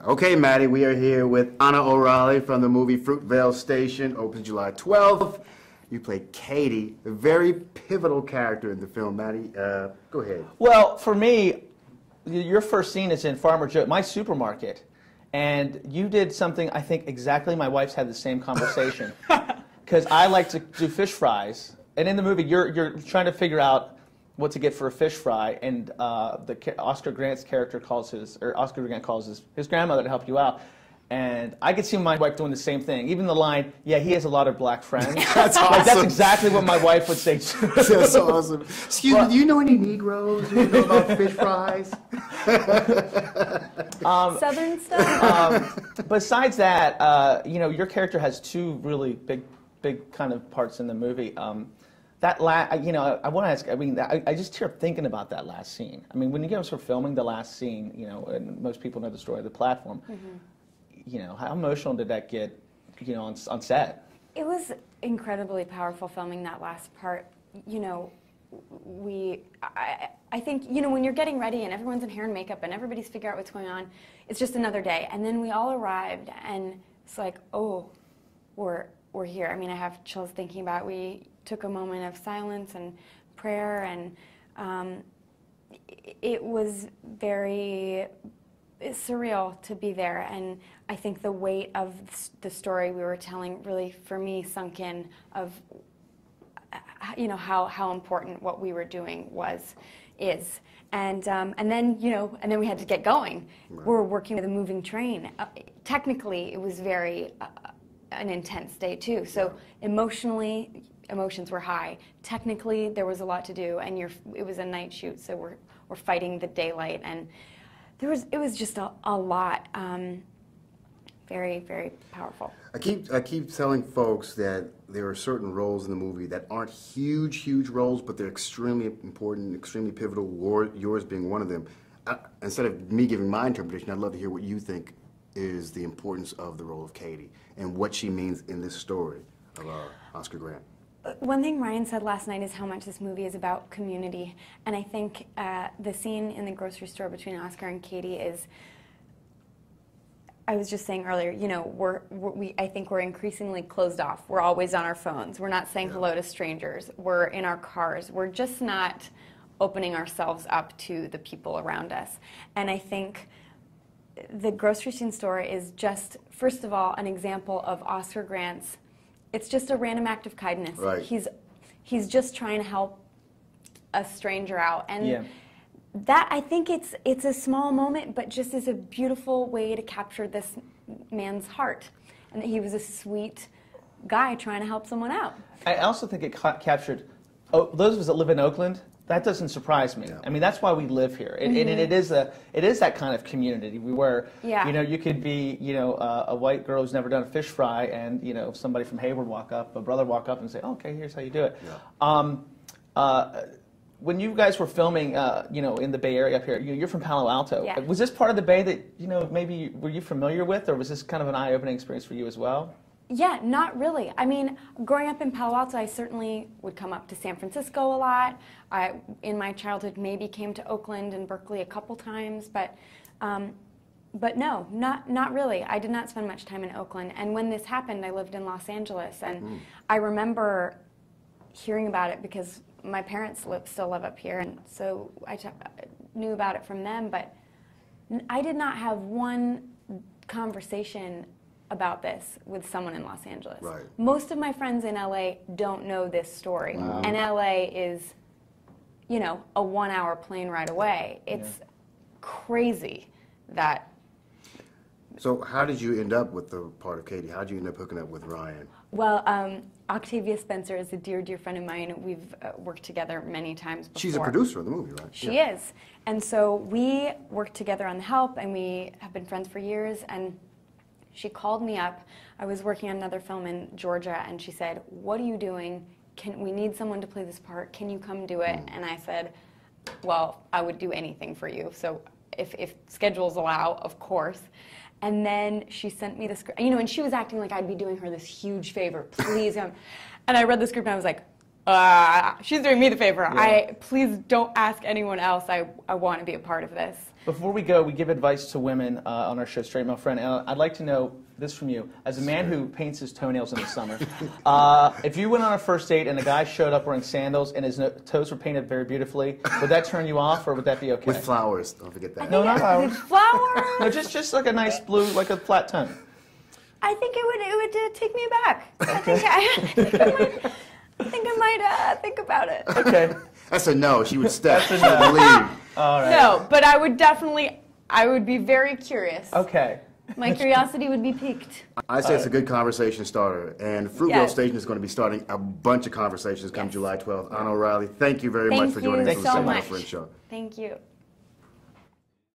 Okay, Maddie, we are here with Ahna O'Reilly from the movie Fruitvale Station, opens July 12th. You play Katie, a very pivotal character in the film. Maddie, go ahead. Well, for me, your first scene is in Farmer Joe, my supermarket, and you did something, I think, exactly. My wife's had the same conversation, because I like to do fish fries, and in the movie, you're trying to figure out what to get for a fish fry, and Oscar Grant's character calls Oscar Grant calls his grandmother to help you out. And I could see my wife doing the same thing. Even the line, yeah, he has a lot of black friends. That's awesome. Like, that's exactly what my wife would say too. That's awesome. Excuse me, do you know any Negroes who know about fish fries? Southern stuff? Besides that, you know, your character has two really big kind of parts in the movie. You know, I want to ask, I mean, I just tear up thinking about that last scene. I mean, when you guys were filming the last scene, you know, and most people know the story of the platform, you know, how emotional did that get, you know, on set? It was incredibly powerful filming that last part. You know, I think, you know, when you're getting ready and everyone's in hair and makeup and everybody's figuring out what's going on, it's just another day. And then we all arrived and it's like, oh, we're here. I mean, I have chills thinking about it. We took a moment of silence and prayer, and it was very surreal to be there. And I think the weight of the story we were telling really, for me, sunk in of, you know, how important what we were doing is. And then, you know, and then we had to get going. Right. We're working with a moving train. Technically, it was very an intense day too. So emotionally, emotions were high. Technically, there was a lot to do, and it was a night shoot, so we're fighting the daylight, and it was just a lot. Very, very powerful. I keep telling folks that there are certain roles in the movie that aren't huge roles, but they're extremely important, extremely pivotal. Yours being one of them. Instead of me giving my interpretation, I'd love to hear what you think is the importance of the role of Katie and what she means in this story of Oscar Grant. One thing Ryan said last night is how much this movie is about community, and I think the scene in the grocery store between Oscar and Katie is, I was just saying earlier, you know, I think we're increasingly closed off. We're always on our phones. We're not saying hello to strangers. We're in our cars. We're just not opening ourselves up to the people around us. And I think the grocery store is just, first of all, an example of Oscar Grant's, it's just a random act of kindness. Right. He's just trying to help a stranger out. And that, I think it's a small moment, but just is a beautiful way to capture this man's heart. And that he was a sweet guy trying to help someone out. I also think it captured, those of us that live in Oakland, that doesn't surprise me. Yeah. I mean, that's why we live here. And it is that kind of community where, you know, you could be, you know, a white girl who's never done a fish fry, and, you know, somebody from Hayward a brother walk up and say, oh, okay, here's how you do it. Yeah. When you guys were filming, you know, in the Bay Area up here, you're from Palo Alto. Yeah. Was this part of the Bay that, you know, maybe were you familiar with, or was this kind of an eye-opening experience for you as well? Yeah, not really. I mean, growing up in Palo Alto, I certainly would come up to San Francisco a lot. I, in my childhood, maybe came to Oakland and Berkeley a couple times, but no, not really. I did not spend much time in Oakland. And when this happened, I lived in Los Angeles, and I remember hearing about it because my parents still live up here, and so I knew about it from them, but I did not have one conversation about this with someone in Los Angeles. Right. Most of my friends in LA don't know this story. Wow. And LA is, you know, a 1-hour plane ride away. It's crazy that. So how did you end up with the part of Katie? How did you end up hooking up with Ryan? Well, Octavia Spencer is a dear friend of mine. We've worked together many times before. She's a producer of the movie, right? She is. And so we worked together on The Help, and we have been friends for years. And she called me up. I was working on another film in Georgia, and she said, what are you doing? We need someone to play this part. Can you come do it? And I said, well, I would do anything for you. So if schedules allow, of course. And then she sent me the script, you know, and she was acting like I'd be doing her this huge favor. Please come. And I read the script, and I was like, she's doing me the favor. Yeah. Please don't ask anyone else. I want to be a part of this. Before we go, we give advice to women on our show, Straight Male Friend, and I'd like to know this from you. As a man who paints his toenails in the summer, if you went on a first date and a guy showed up wearing sandals and his toes were painted very beautifully, would that turn you off or would that be okay? With flowers, don't forget that. No, not flowers. Flowers? No, just like a nice blue, like a flat tone. I think it would take me aback. I think I might think about it. Okay. That's a no. She would step. That's a She would leave. All right. No, but I would be very curious. Okay. My curiosity would be piqued. I say it's a good conversation starter. And Fruitvale Yes. Station is going to be starting a bunch of conversations come Yes. July 12th. Anna O'Reilly, thank you very much for joining us on the so Straight Male much. Friend Show. Thank you.